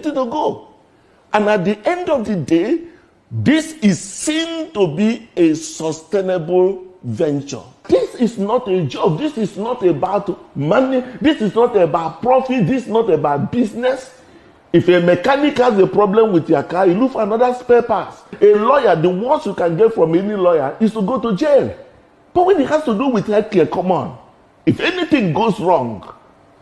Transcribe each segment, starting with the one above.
to go. And at the end of the day, this is seen to be a sustainable venture. This is not a job. This is not about money. This is not about profit. This is not about business. If a mechanic has a problem with your car, you look for another spare parts. A lawyer, the worst you can get from any lawyer is to go to jail. But when it has to do with healthcare, come on. If anything goes wrong,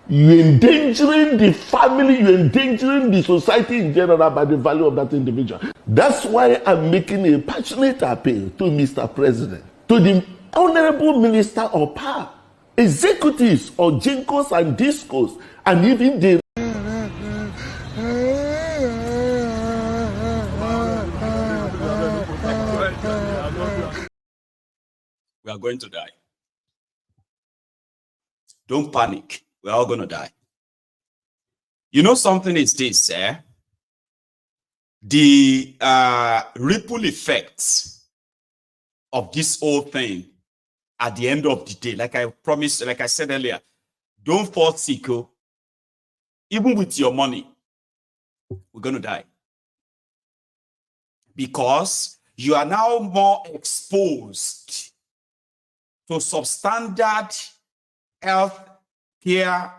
you're endangering the family, you're endangering the society in general by the value of that individual. That's why I'm making a passionate appeal to Mr. President, to the Honorable Minister of Power, executives of Jinkos and Discos, and even the we are going to die. Don't panic. We're all going to die. You know something is this, the ripple effects of this whole thing at the end of the day, like I promised, like I said earlier, don't fall sick. Even with your money, we're going to die. Because you are now more exposed to substandard health care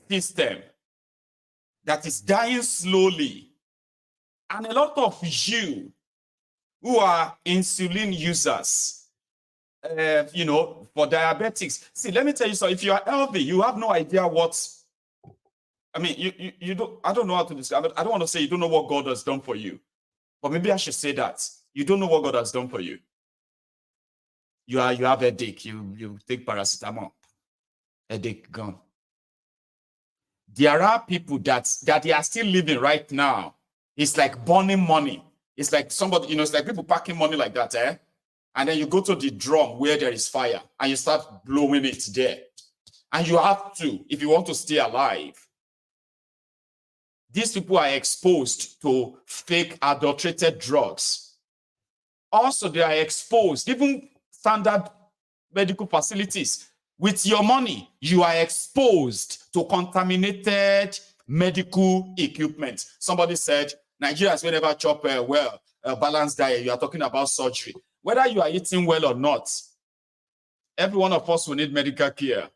system that is dying slowly. And a lot of you who are insulin users, you know, for diabetics. See, let me tell you something. If you are healthy, you have no idea what, I mean, you don't, I don't know how to describe it. I don't want to say you don't know what God has done for you. But maybe I should say that. You don't know what God has done for you. You have a headache, you take paracetamol. Headache gone. There are people that they are still living right now. It's like burning money. It's like somebody, you know, it's like people packing money like that, and then you go to the drum where there is fire and you start blowing it there. And you have to, if you want to stay alive. These people are exposed to fake adulterated drugs. Also, they are exposed, even standard medical facilities. With your money, you are exposed to contaminated medical equipment. Somebody said, Nigerians will never chop well, balanced diet. You are talking about surgery. Whether you are eating well or not, every one of us will need medical care.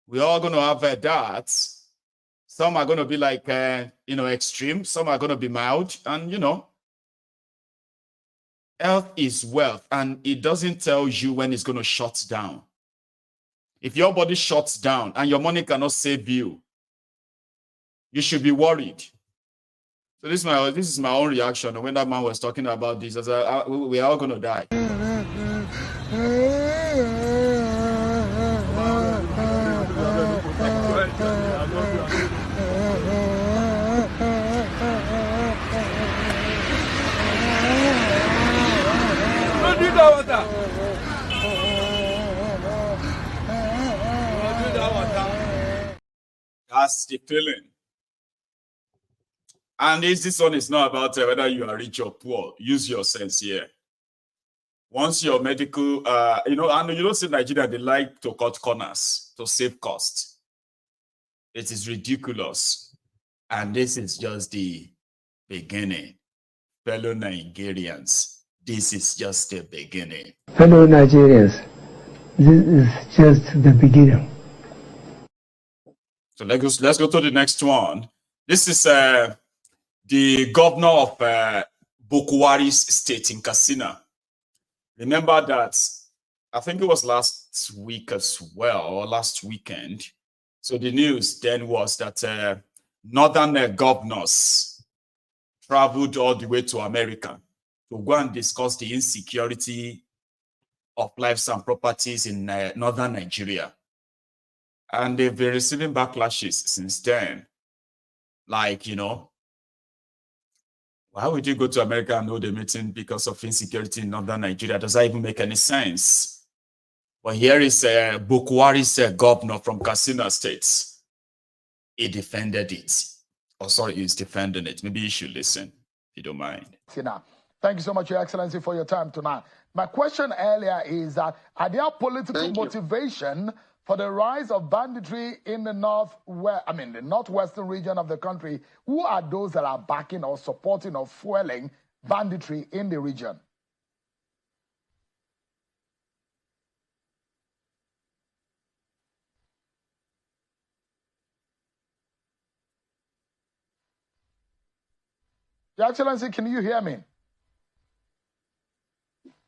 We're all going to have that. Some are going to be like, you know, extreme. Some are going to be mild. And, you know, health is wealth. And it doesn't tell you when it's going to shut down. If your body shuts down and your money cannot save you, you should be worried. So this is my own reaction when that man was talking about this. As we're all going to die. That's the feeling. And this one is not about whether you are rich or poor. Use your sense here. Once your medical, you know, and you don't see Nigeria, they like to cut corners to save costs. It is ridiculous. And this is just the beginning. Fellow Nigerians, this is just the beginning. Fellow Nigerians, this is just the beginning. So let's go to the next one. This is the governor of Bokwari's state in Katsina. Remember that, I think it was last week as well, or last weekend. So the news then was that northern governors traveled all the way to America to go and discuss the insecurity of lives and properties in northern Nigeria. And they've been receiving backlashes since then. Like, you know, why would you go to America and hold a meeting because of insecurity in northern Nigeria? Does that even make any sense? But here is Bokwari's governor from Katsina State. He defended it. Oh, sorry, he's defending it. Maybe you should listen, if you don't mind. Thank you so much, Your Excellency, for your time tonight. My question earlier is, are there political motivation for the rise of banditry in the the northwestern region of the country. Who are those that are backing or supporting or fueling banditry in the region? Your Excellency, can you hear me?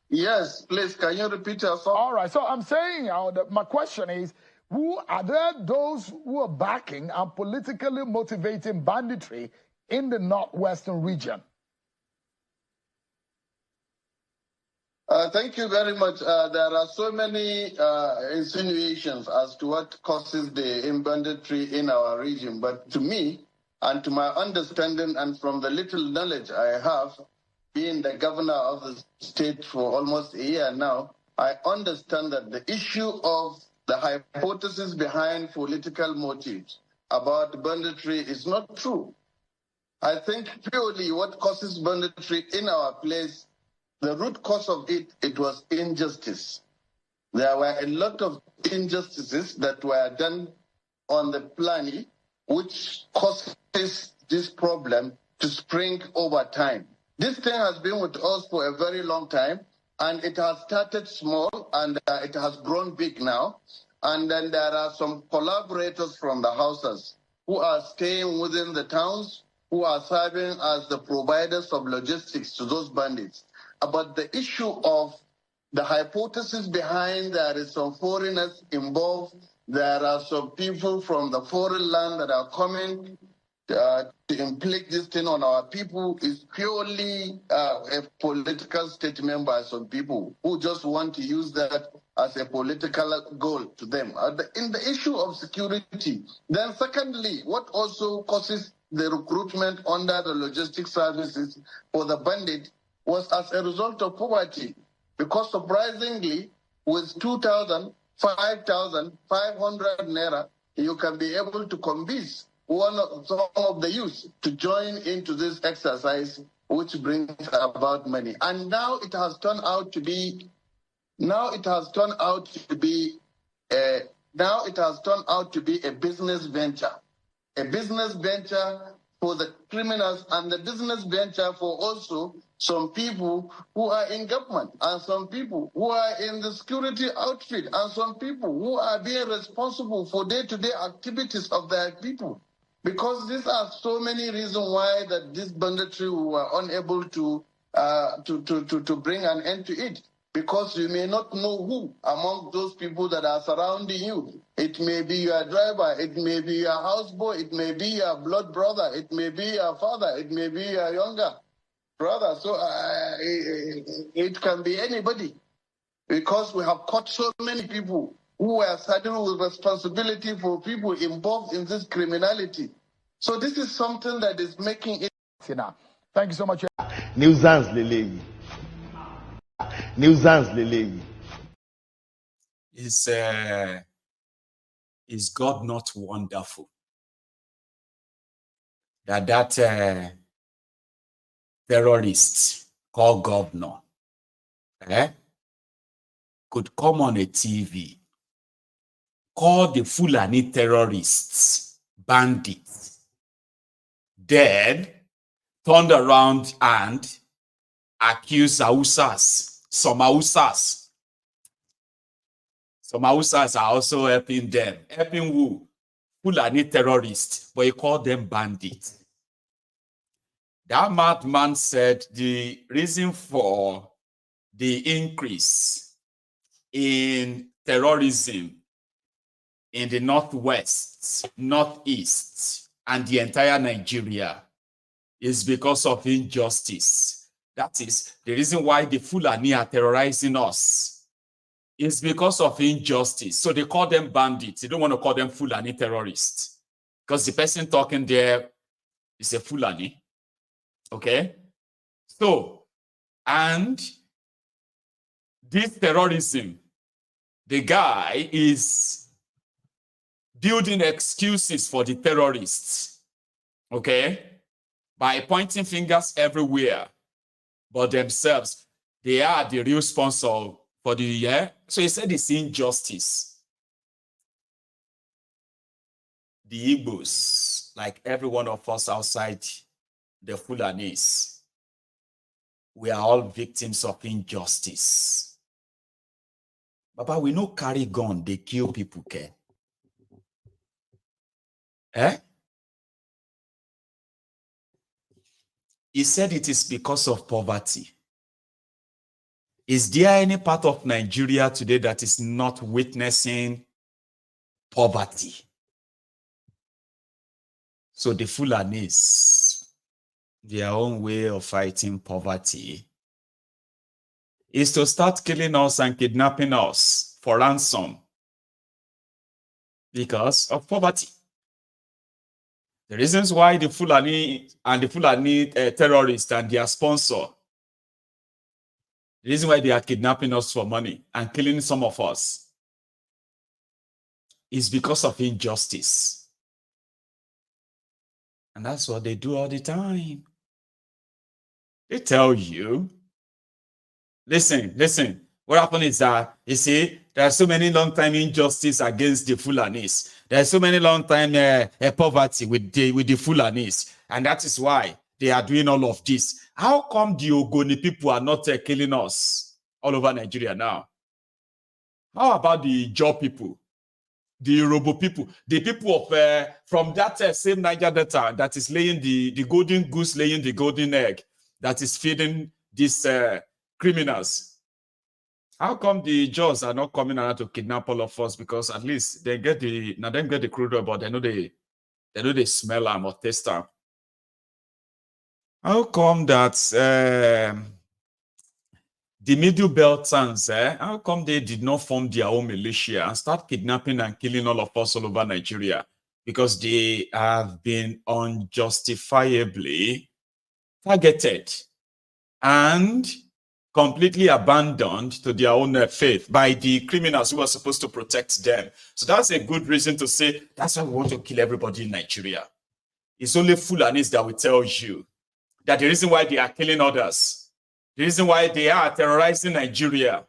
Yes, please, can you repeat yourself? All right, so I'm saying, my question is, who are there those who are backing and politically motivating banditry in the northwestern region? Thank you very much. There are so many insinuations as to what causes the banditry in our region, but to me, and to my understanding and from the little knowledge I have, being the governor of the state for almost a year now, I understand that the issue of the hypothesis behind political motives about banditry is not true. I think purely what causes banditry in our place, the root cause of it was injustice. There were a lot of injustices that were done on the planet, which causes this problem to spring over time. This thing has been with us for a very long time, and it has started small, and it has grown big now. And then there are some collaborators from the houses who are staying within the towns, who are serving as the providers of logistics to those bandits. But the issue of the hypothesis behind there is some foreigners involved, there are some people from the foreign land that are coming to inflict this thing on our people is purely a political statement by some people who just want to use that as a political goal to them. In the issue of security, then secondly, what also causes the recruitment under the logistic services for the bandit was as a result of poverty. Because surprisingly, with 2,000, 5,500 naira, you can be able to convince some of the youth to join into this exercise, which brings about money. And now it has turned out to be a business venture for the criminals, and the business venture for also some people who are in government, and some people who are in the security outfit, and some people who are being responsible for day-to-day activities of their people. Because these are so many reasons why that this banditry were unable to bring an end to it. Because you may not know who among those people that are surrounding you. It may be your driver, it may be your houseboy, it may be your blood brother, it may be your father, it may be your younger brother. So it can be anybody. Because we have caught so many people who are saddled with responsibility for people involved in this criminality. So this is something that is making it. Thank you so much. Nuisance Lele. Nuisance Lele. Is God not wonderful? That terrorist called governor could come on a TV, call the Fulani terrorists bandits, then turned around and accused Hausas. Some Hausas are also helping them. Helping who? Fulani terrorists, but he called them bandits. That madman said the reason for the increase in terrorism in the northwest, northeast, and the entire Nigeria is because of injustice. That is the reason why the Fulani are terrorizing us. It's because of injustice. So they call them bandits. They don't want to call them Fulani terrorists because the person talking there is a Fulani. Okay? So, and this terrorism, the guy is building excuses for the terrorists, okay, by pointing fingers everywhere, but themselves, they are the real sponsor for the, So he said it's injustice. the Igbos, like every one of us outside the Fulanis, we are all victims of injustice. Baba, we no carry gun, they kill people, okay? Eh? He said it is because of poverty. Is there any part of Nigeria today that is not witnessing poverty? So the Fulanis, their own way of fighting poverty is to start killing us and kidnapping us for ransom because of poverty. The reasons why the Fulani and the Fulani terrorists and their sponsor, the reason why they are kidnapping us for money and killing some of us is because of injustice. And that's what they do all the time. They tell you, listen, what happened is that, you see, there are so many long-time injustice against the Fulanis. There are so many long-time poverty with the Fulanis. And that is why they are doing all of this. How come the Ogoni people are not killing us all over Nigeria now? How about the Jaw people, the Yoruba people, the people of from that same Niger Delta that is laying the golden goose, laying the golden egg, that is feeding these criminals? How come the Jaws are not coming out to kidnap all of us? Because at least they get the crude oil, but they know they smell them or taste them. How come that the Middle Belt towns, how come they did not form their own militia and start kidnapping and killing all of us all over Nigeria? Because they have been unjustifiably targeted and completely abandoned to their own faith by the criminals who are supposed to protect them. So that's a good reason to say, that's why we want to kill everybody in Nigeria. It's only Fulanis that will tell you that the reason why they are killing others, the reason why they are terrorizing Nigeria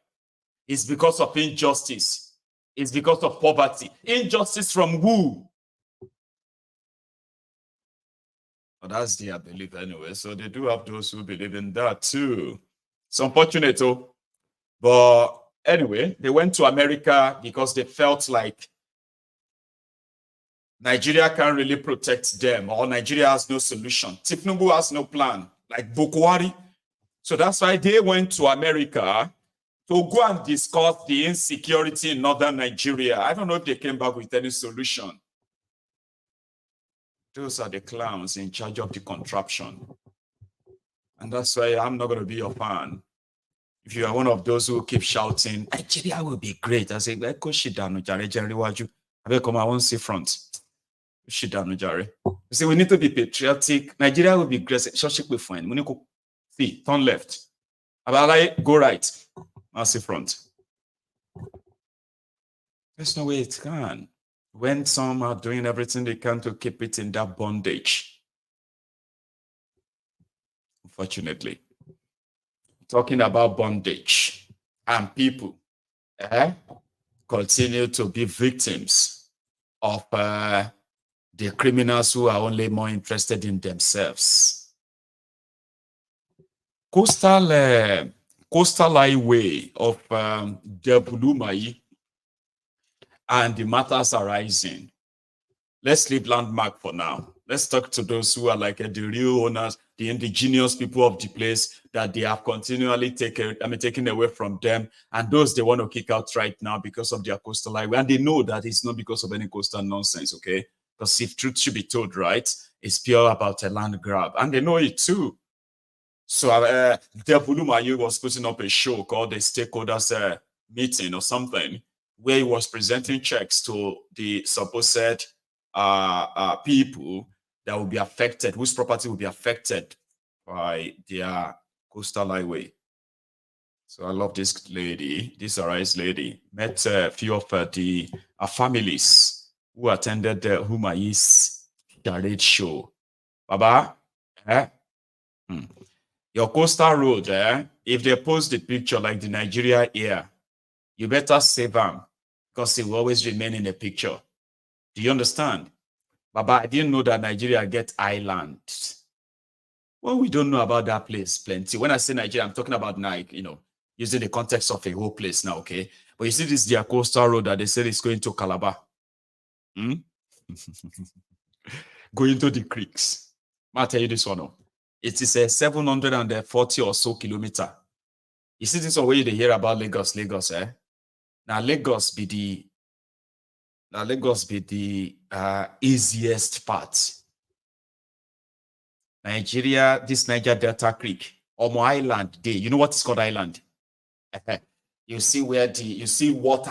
is because of injustice. It's because of poverty. Injustice from who? Well, that's their belief anyway. So they do have those who believe in that too. It's unfortunate, but anyway, they went to America because they felt like Nigeria can't really protect them, or Nigeria has no solution. Tifnubu has no plan, like Bukwari. So that's why they went to America to go and discuss the insecurity in northern Nigeria. I don't know if they came back with any solution. Those are the clowns in charge of the contraption. And that's why I'm not going to be your fan. If you are one of those who keep shouting, Nigeria will be great, I say, go shit down, Jare. I come, I won't see front. Shit down, Jare. You see, we need to be patriotic. Nigeria will be great. Shoshik will find. We need to see, turn left. Abalai, go right. I'll see front. There's no way it can. When some are doing everything they can to keep it in that bondage. Unfortunately. Talking about bondage and people continue to be victims of the criminals who are only more interested in themselves. Coastal highway of Debulumai and the matters arising. Let's leave landmark for now. Let's talk to those who are like the real owners, the indigenous people of the place that they have continually taken away from them, and those they want to kick out right now because of their coastal highway. And they know that it's not because of any coastal nonsense, okay? Because if truth should be told, right, it's pure about a land grab, and they know it too. So Debulumayu was putting up a show called the Stakeholders Meeting or something, where he was presenting checks to the supposed people that will be affected, whose property will be affected by their coastal highway. So I love this lady, this Arise lady. Met a few of the families who attended the Humai's charade show. Baba, your coastal road, if they post the picture like the Nigeria here, you better save them because it will always remain in the picture. Do you understand? Baba, I didn't know that Nigeria get islands. Well, we don't know about that place plenty. When I say Nigeria, I'm talking about using the context of a whole place now, okay? But you see this their coastal road that they said is going to Calabar. Going to the creeks. I'll tell you this one. No. It is a 740 or so kilometer. You see this one where you hear about Lagos, eh? Now Lagos be the easiest part. Nigeria, this Niger Delta Creek, Omo Island Day. You know what is called island? You see you see water,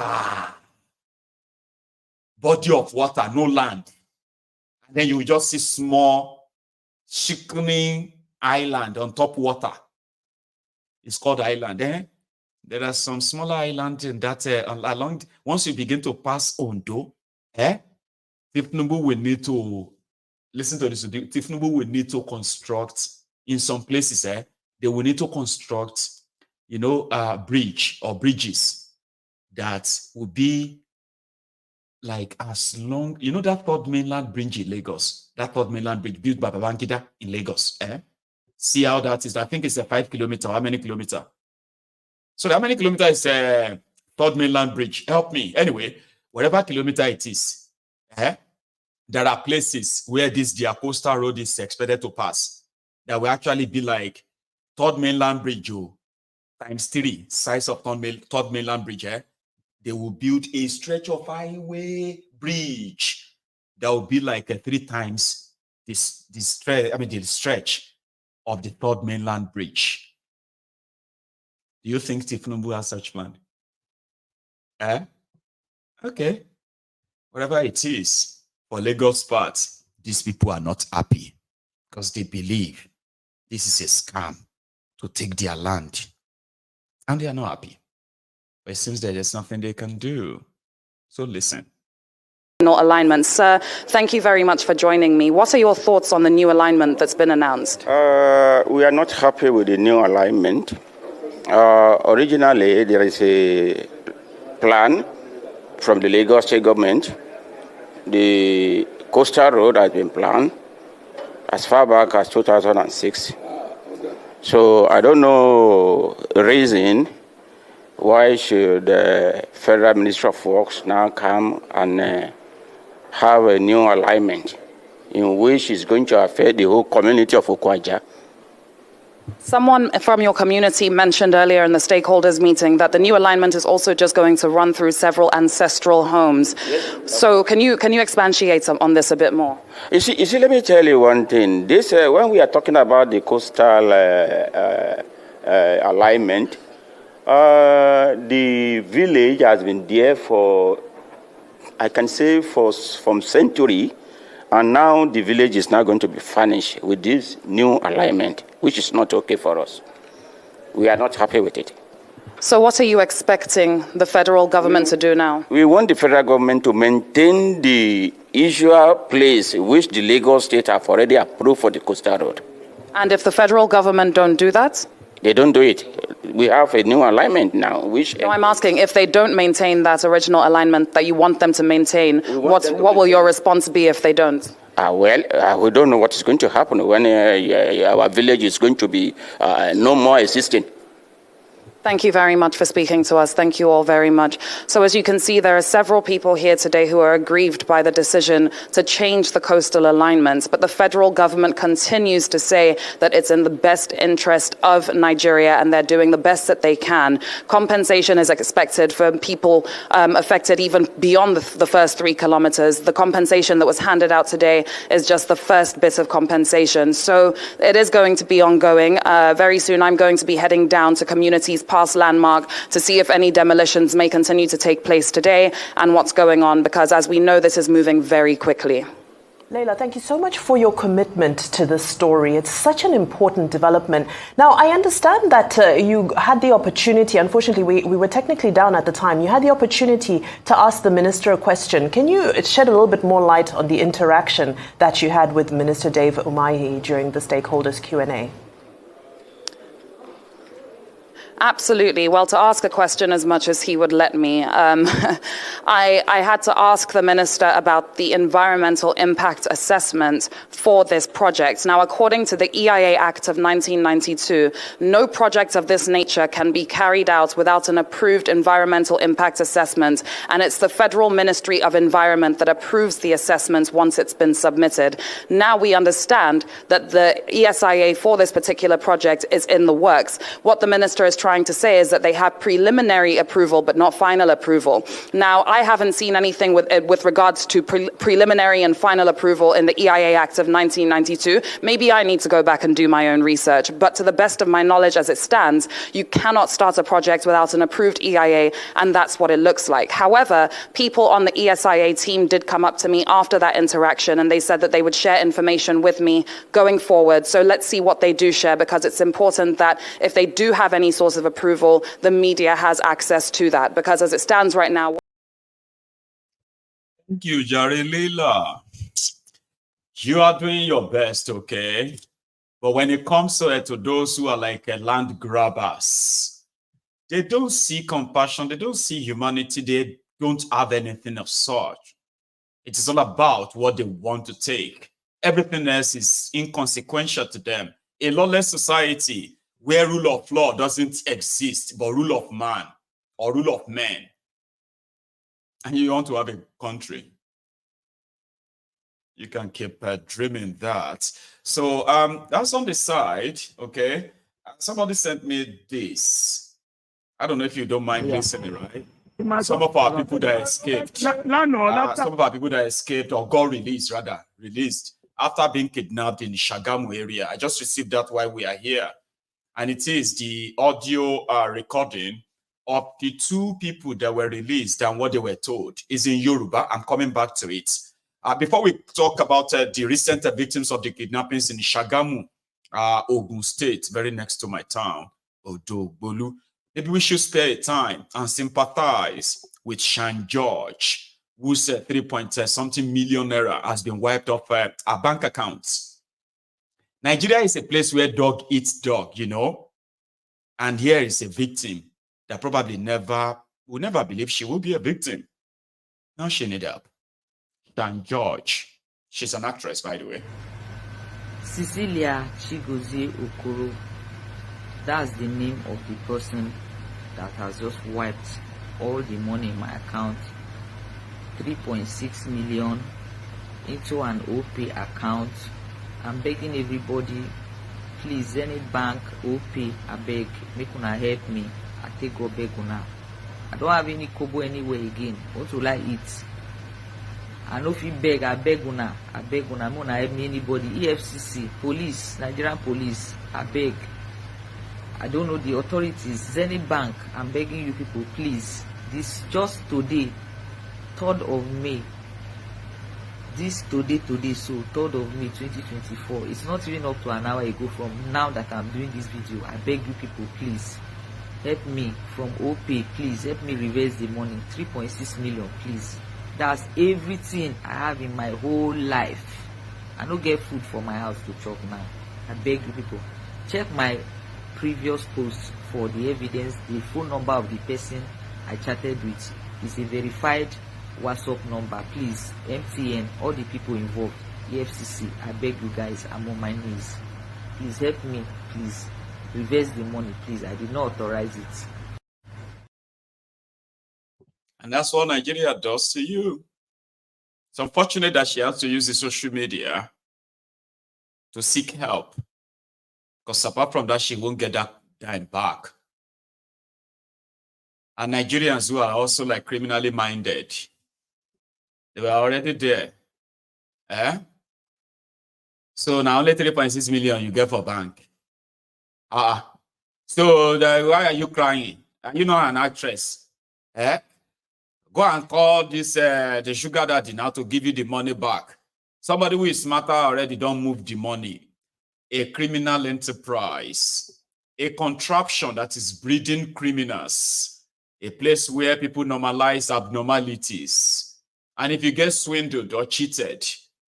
body of water, no land. And then you just see small, shining island on top water. It's called island. There are some smaller islands in that along. Once you begin to pass Ondo, Tifnubu will need to listen to this. Tifnubu will need to construct in some places. They will need to construct, bridge or bridges that will be like as long. You know that third mainland bridge in Lagos. That third mainland bridge built by Babangida in Lagos. See how that is. I think it's a 5 kilometer. How many kilometer? So how many kilometers is third mainland bridge? Help me. Anyway, whatever kilometer it is, there are places where their coastal road is expected to pass that will actually be like third mainland bridge times 3 size of third mainland bridge. They will build a stretch of highway bridge that will be like 3 times the stretch of the third mainland bridge. Do you think Tifnubu has such plan? Okay. Whatever it is, for Lagos part, these people are not happy because they believe this is a scam to take their land. And they are not happy. But it seems that there's nothing they can do. So listen. Alignment. Sir, thank you very much for joining me. What are your thoughts on the new alignment that's been announced? We are not happy with the new alignment. Originally, there is a plan from the Lagos state government. The coastal road has been planned as far back as 2006. So I don't know the reason why should the Federal Ministry of Works now come and have a new alignment in which is going to affect the whole community of Okwaja. Someone from your community mentioned earlier in the stakeholders meeting that the new alignment is also just going to run through several ancestral homes. Yes. So can you expatiate on this a bit more? You see, let me tell you one thing. This when we are talking about the coastal alignment, the village has been there for, I can say, from century. And now the village is now going to be furnished with this new alignment, which is not okay for us. We are not happy with it. So what are you expecting the federal government to do now? We want the federal government to maintain the usual place which the Lagos state have already approved for the coastal road. And if the federal government don't do that? They don't do it. We have a new alignment now, which... No, I'm asking, if they don't maintain that original alignment that you want them to maintain, what will your response be if they don't? We don't know what is going to happen when our village is going to be no more existing. Thank you very much for speaking to us. Thank you all very much. So as you can see, there are several people here today who are aggrieved by the decision to change the coastal alignments, but the federal government continues to say that it's in the best interest of Nigeria and they're doing the best that they can. Compensation is expected for people affected even beyond the first 3 kilometers. The compensation that was handed out today is just the first bit of compensation. So it is going to be ongoing. Very soon I'm going to be heading down to communities past Landmark to see if any demolitions may continue to take place today and what's going on, because as we know, this is moving very quickly. Leila, thank you so much for your commitment to this story. It's such an important development. Now, I understand that you had the opportunity, unfortunately, we were technically down at the time, you had the opportunity to ask the minister a question. Can you shed a little bit more light on the interaction that you had with Minister Dave Umahi during the stakeholders Q&A? Absolutely. Well, to ask a question as much as he would let me, I had to ask the minister about the environmental impact assessment for this project. Now, according to the EIA Act of 1992, no project of this nature can be carried out without an approved environmental impact assessment, and it's the Federal Ministry of Environment that approves the assessment once it's been submitted. Now we understand that the ESIA for this particular project is in the works. What the minister is trying to say is that they have preliminary approval but not final approval. Now, I haven't seen anything with regards to preliminary and final approval in the EIA Act of 1992. Maybe I need to go back and do my own research, but to the best of my knowledge as it stands, you cannot start a project without an approved EIA, and that's what it looks like. However, people on the ESIA team did come up to me after that interaction, and they said that they would share information with me going forward. So let's see what they do share, because it's important that if they do have any source of approval, the media has access to that, because as it stands right now. Thank you, Jare Leila. You are doing your best, okay? But when it comes to those who are like land grabbers, they don't see compassion, they don't see humanity, they don't have anything of such. It is all about what they want to take. Everything else is inconsequential to them. A lawless society where rule of law doesn't exist, but rule of man or rule of men. And you want to have a country. You can keep dreaming that. So that's on the side, okay? Somebody sent me this. I don't know if you don't mind listening, right? Some of our people that escaped, some of our people that escaped or got released after being kidnapped in the Shagamu area. I just received that while we are here. And it is the audio recording of the two people that were released and what they were told. Is in Yoruba. I'm coming back to it. Before we talk about the recent victims of the kidnappings in Shagamu, Ogun State, very next to my town, Odogbolu, maybe we should spare time and sympathize with Shan George, whose 3-point-something million naira has been wiped off our bank accounts. Nigeria is a place where dog eats dog, you know, and here is a victim that probably will never believe she will be a victim. Now she needs help. Shan George, she's an actress, by the way. Cecilia Chigozie Okoro, that's the name of the person that has just wiped all the money in my account, 3.6 million into an OP account. I'm begging everybody, please, any bank, OP, I beg, make una help me. I take go beg una. I don't have any kobo anywhere again. What will I eat? I know if you beg, I beg una, help me anybody. EFCC, police, Nigerian police, I beg. I don't know the authorities, Zenith Bank, I'm begging you people, please. This just today, 3rd of May. This today, so 3rd of May 2024. It's not even up to an hour ago from now that I'm doing this video. I beg you people, please. Help me from OP, please. Help me reverse the money. 3.6 million, please. That's everything I have in my whole life. I don't get food for my house to chop now. I beg you people. Check my previous posts for the evidence. The phone number of the person I chatted with is a verified WhatsApp number. Please, MTN, all the people involved, EFCC, I beg you guys, I'm on my knees. Please help me, please. Reverse the money, please. I did not authorize it. And that's what Nigeria does to you. It's unfortunate that she has to use the social media to seek help. Because apart from that, she won't get that dime back. And Nigerians who are also like criminally minded, they were already there. So now only 3.6 million you get for bank. So why are you crying? Are you not an actress? Go and call this the sugar daddy now to give you the money back. Somebody who is smarter already don't move the money. A criminal enterprise, a contraption that is breeding criminals, a place where people normalize abnormalities. And if you get swindled or cheated,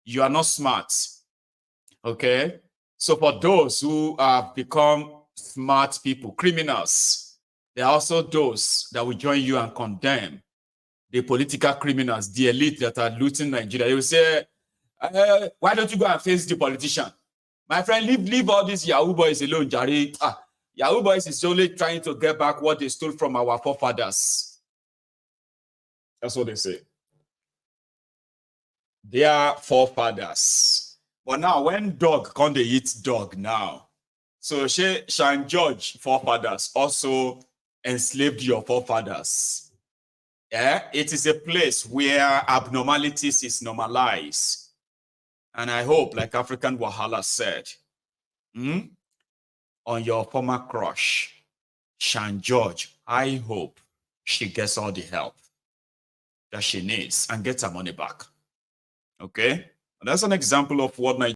you are not smart. Okay? So for those who have become smart people, criminals, There are also those that will join you and condemn the political criminals, the elite that are looting Nigeria. They will say, why don't you go and face the politician? My friend, leave all these Yahoo boys alone, Jari. Yahoo boys is only trying to get back what they stole from our forefathers. That's what they say. They are forefathers. But now, when dog can't they eat dog now? So Shan George forefathers also enslaved your forefathers. Yeah, it is a place where abnormalities is normalized. And I hope, like African Wahala said, on your former crush, Shan George, I hope she gets all the help that she needs and gets her money back. Okay? And that's an example of what Nigeria